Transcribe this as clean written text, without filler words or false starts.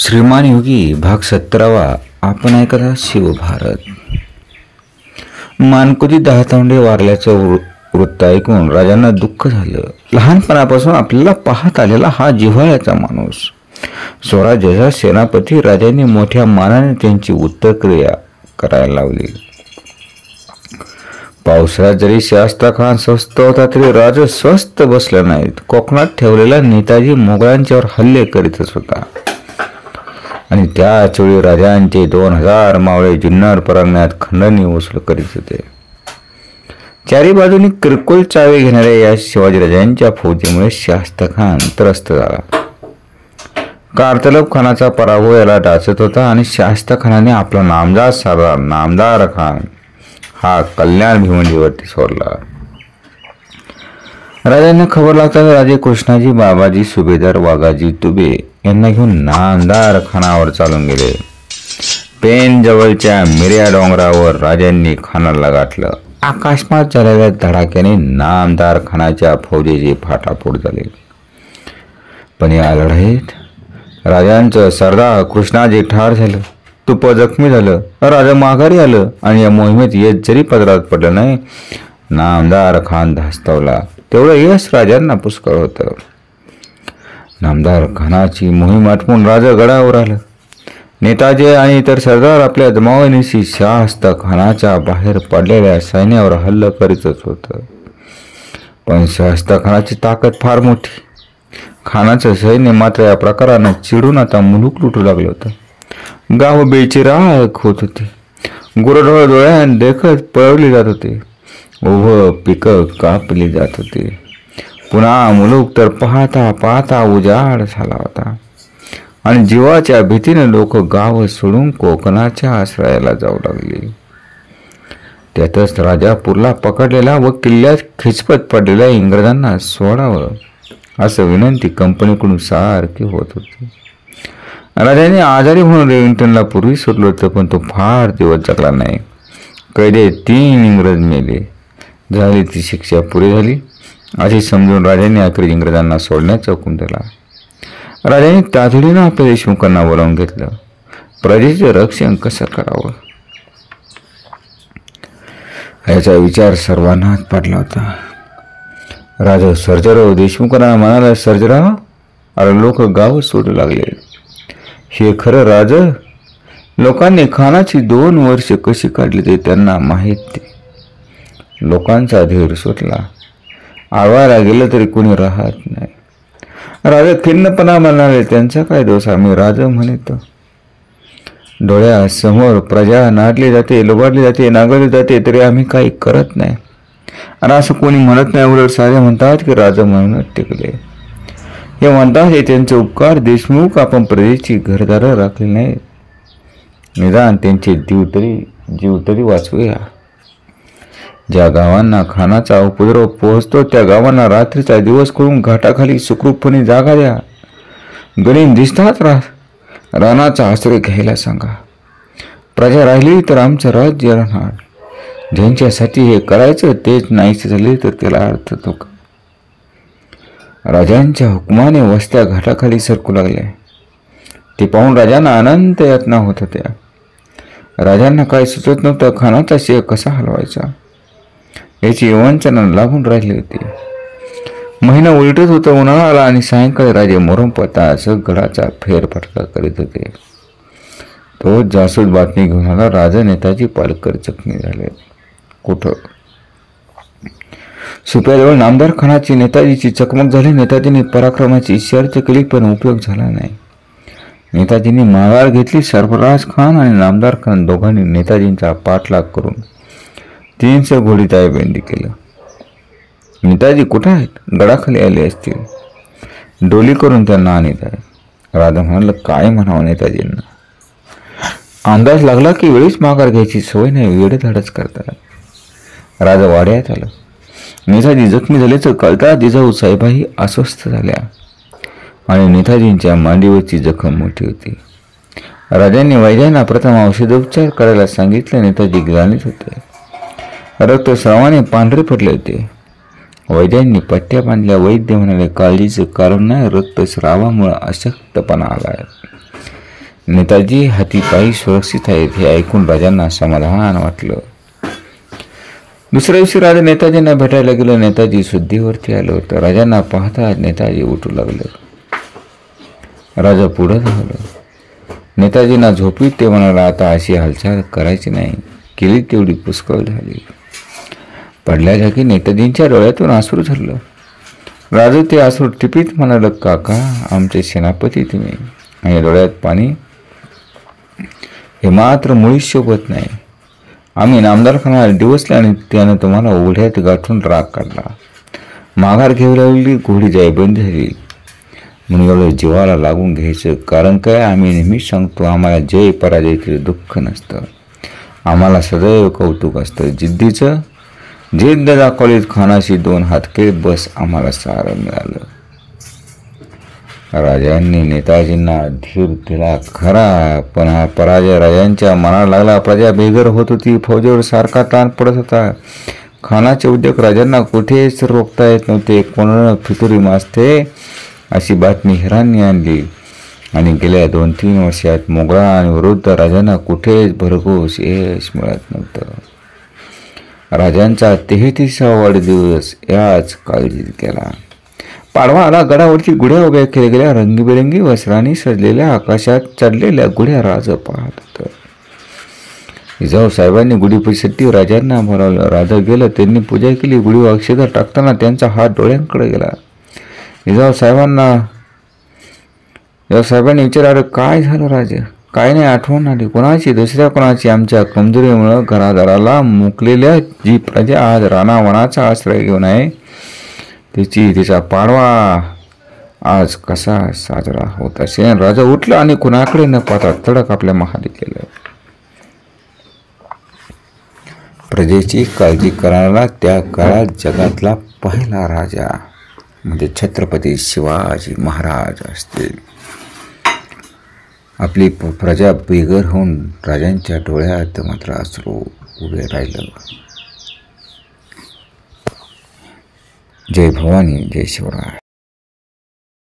श्रीमान योगी भाग 17वा. आपण ऐकता शिवभारत. मानकुती 10 तांडे वारल्याचं वृत्त ऐकून राजांना दुःख झालं. लहानपणापासून आपल्याला पाहत आलेला हा जिव्हाळ्याचा माणूस, स्वराज्याचा सेनापती, राजांनी मोठ्या मानाने त्यांची उत्तरक्रिया करायला लावली. पावसाळ्यात जरी शास्ता खान स्वस्त होता तरी राजा स्वस्त बसला नाहीत. कोकणात ठेवलेला नेताजी मोगलांच्यावर हल्ले करीतच होता आणि त्याच वेळी राजांचे 2000 मावळे जुन्नर परगण्यात खंडणी वसूल करीत होते. चारी बाजूनी किरकोळ चावे घेणाऱ्या या शिवाजीराजांच्या फौजेमुळे शास्ता खान त्रस्त झाला. कारतलब खानाचा पराभव याला डाचत होता आणि शास्ता खानाने आपला नामजाद सरदार नामदार खान हा कल्याण भिवंडीवरती सोडला. राजांना खबर लागताच राजे कृष्णाजी बाबाजी सुभेदार वाघाजी तुबे यांना घेऊन नामदार खानावर चालून गेले. पेन जवळच्या मिर्या डोंगरावर राजांनी खानाला गाठलं. आकाशमात झालेल्या धडाक्याने नामदार खानाच्या फौजेची फाटाफूट झाली. पण या लढाईत राजांचं सरदार कृष्णाजी ठार झालं, तुप जखमी झालं, राजा माघारी आलं आणि या मोहिमेत येत जरी पदरात पडलं नाही, नामदार खान धास्तावला. तेवढं यश राजांना पुष्कळ होतं. नामदार खानाची मोहीम आटपून राजा गडावर आलं. नेताजी आणि इतर सरदार आपल्या जमावणीशी शास्ता खानाच्या बाहेर पडलेल्या सैन्यावर हल्ला करीतच होतं. पण शास्ता खानाची ताकद फार मोठी. खानाचं सैन्य मात्र या प्रकारानं चिडून आता मुलूक लुटू लागलं होतं. गाव बेचिराख होत होते. गुरढोळ डोळ्यात देखत पळवली जात होते. उभं पिकं कापली जात होती. पुन्हा मुलूक तर पाहता पाहता उजाड झाला होता आणि जीवाच्या भीतीने लोक गाव सोडून कोकणाच्या आश्रयाला जाऊ लागली. त्यातच राजापूरला पकडलेला व किल्ल्यात खिचपत पडलेल्या इंग्रजांना सोडावं असं विनंती कंपनीकडून सारखी होत होती. राजाने आजारी म्हणून रेविंग्टनला पूर्वी सोडलं होतं, पण तो फार दिवस जगला नाही. कैदे 3 इंग्रज मेले. झाली ती शिक्षा पुरी झाली अशी समजून राजाने अखेर इंग्रजांना सोडण्याचा हुकूम दिला. राजाने तातडीनं आपल्या देशमुखांना बोलावून घेतलं. प्रजेचे रक्षण कसं करावं याचा विचार सर्वांनाच पडला होता. राजा सर्जेराव देशमुखांना म्हणाला, सर्जेराव, अरे लोक गाव सोडू लागले. हे खरं राज? लोकांनी खानाची 2 वर्ष कशी काढली ते त्यांना माहीत. लोकांचा धीर सुटला. आळवायला गेलं तरी कोणी राहत नाही. राजा खिन्नपणा म्हणाले, त्यांचा काय दोष, आम्ही राज म्हणतो. डोळ्यासमोर प्रजा नाडली जाते, लुबाडली जाते, नांगरली जाते, तरी आम्ही काही करत नाही. आणि असं कोणी म्हणत नाही. उलट सारे म्हणतात की राजा म्हणूनच टिकले. हे म्हणतात हे त्यांचे उपकार. देशमुख आपण प्रजेची घरदारं राखली नाहीत. निदान त्यांचे जीव तरी वाचवूया. ज्या गावांना खानाचा उपद्रव पोहोचतो त्या गावांना रात्रीचा दिवस करून घाटाखाली सुखरूपपणे जागा द्या. गणित दिसतात रानाचा आश्रय घ्यायला सांगा. प्रजा राहिली तर आमचं राज्य राहणार. ज्यांच्यासाठी हे करायचं तेच नाहीसे झाले तर त्याला अर्थ तो का? राजांच्या हुकमाने वस्त्या घाटाखाली सरकू लागल्या. ते पाहून राजांना अनंत यातना होत होत्या. राजांना काही सुचत नव्हतं. खानाचा शेय कसा हलवायचा याची वंचना लागून राहिली होती. महिना उलटत होता. उन्हाळा आला आणि सायंकाळी राजे मोरम पताच गडाचा फेरफटका करीत होते. तो जासूस बातमी घेऊन आला. राजा नेताजी पालकर जखमी झाले. कुठं? सुप्याजवळ नामदार खानाची नेताजीची चकमक झाली. नेताजींनी पराक्रमाची शर्त केली पण उपयोग झाला नाही. नेताजींनी माघार घेतली. सरफराज खान आणि नामदार खान दोघांनी नेताजींचा पाठलाग करून 300 घोडी तायबंदी केलं. नेताजी कुठे आहेत? गडाखाली आले असतील. डोली करून त्यांना आणत आहे. राजा म्हणाला, काय म्हणावं नेताजींना? अंदाज लागला की वेळीच माघार घ्यायची सवय नाही, वेडेधाडच करतात. राजा वाड्यात आला. नेताजी जखमी झाल्याचं कळता जिजाऊ साहेबाही अस्वस्थ झाल्या आणि नेताजींच्या मांडीवरची जखम मोठी होती. राजांनी वैद्यांना प्रथम औषधोपचार करायला सांगितले. नेताजी ग्लानीत होते. रक्तस्रावाने पांढरे पडले होते. वैद्यांनी पट्ट्या बांधल्या. वैद्य म्हणाले, काळजीचं कारण नाही, रक्तस्रावामुळे अशक्तपणा आला आहे. नेताजी हातीपायी सुरक्षित आहेत हे ऐकून राजांना समाधान वाटलं. दुसऱ्या दिवशी राजा नेताजींना भेटायला गेलो. नेताजी शुद्धीवरती आलो तर राजांना पाहता नेताजी उठू लागलं. राजा पुढे धावलं. नेताजींना झोपीत ते म्हणाला, आता अशी हालचाल करायची नाही. केली तेवढी पुष्कळ झाली. पडल्या जागी नेताजींच्या डोळ्यातून अश्रू झरलं. राजू ते अश्रू टिपीत म्हणाल, काका आमचे सेनापती तुम्ही आणि डोळ्यात पाणी हे मात्र मुळीच शोभत नाही. आम्ही नामदारखान्याला डिवसले आणि त्यानं तुम्हाला ओढ्यात गाठून राग काढला. माघार घेऊ लागली, घोडी जायबंद झाली. म्हणून एवढं जीवाला लागून घ्यायचं कारण काय? आम्ही नेहमीच सांगतो, आम्हाला जय पराजयाचे दुःख नसतं, आम्हाला सदैव कौतुक असतं. जिद्दीचं जिद्द दाखवलीत खानाशी 2 हातके बस आम्हाला सारं मिळालं. राजांनी नेताजींना धीर दिला खरा, पण हा पराजय राजांच्या मनाला लागला. प्रजा बेघर होत होती, फौजेवर सारखा ताण पडत होता. खानाचे उद्योग राजांना कुठेच रोखता येत नव्हते. कोणाला फितुरी माजते अशी बातमी हिरांनी आणली आणि गेल्या 2-3 वर्षात मोगलांविरुद्ध राजांना कुठेच भरघोस यश मिळत नव्हतं. राजांचा 33वा वाढदिवस याच काळजीत गेला. पाडवा आला. गडावरती गुढ्या उभ्या केल्या गेल्या. रंगीबेरंगी वस्त्रांनी सजलेल्या आकाशात चढलेल्या गुढ्या राज पाहत होतं. जिजाऊ साहेबांनी गुढी पूजेसाठी राजांना बोलावलं. राजा गेलं. त्यांनी पूजा केली. गुढी अक्षता टाकताना त्यांचा हात डोळ्यांकडे गेला. जिजाऊ साहेबांनी विचारलं, काय झालं राजे? काय नाही, आठवण आली. कोणाची? दुसऱ्या कोणाची? आमच्या कमजोरीमुळं घरादाराला मुकलेल्या जी प्रजा आज रानावनाचा आश्रय घेऊन आहे तिचा पाडवा आज कसा साजरा होत असेल? राजा उठला आणि कुणाकडे न पाहता तडक आपल्या महाली केलं. प्रजेची काळजी करायला त्या काळात जगातला पहिला राजा म्हणजे छत्रपती शिवाजी महाराज असतील. आपली प्रजा बेघर होऊन राजांच्या डोळ्यात मात्र अश्रू उभे राहिलं. जय भवानी, जय शिवराय.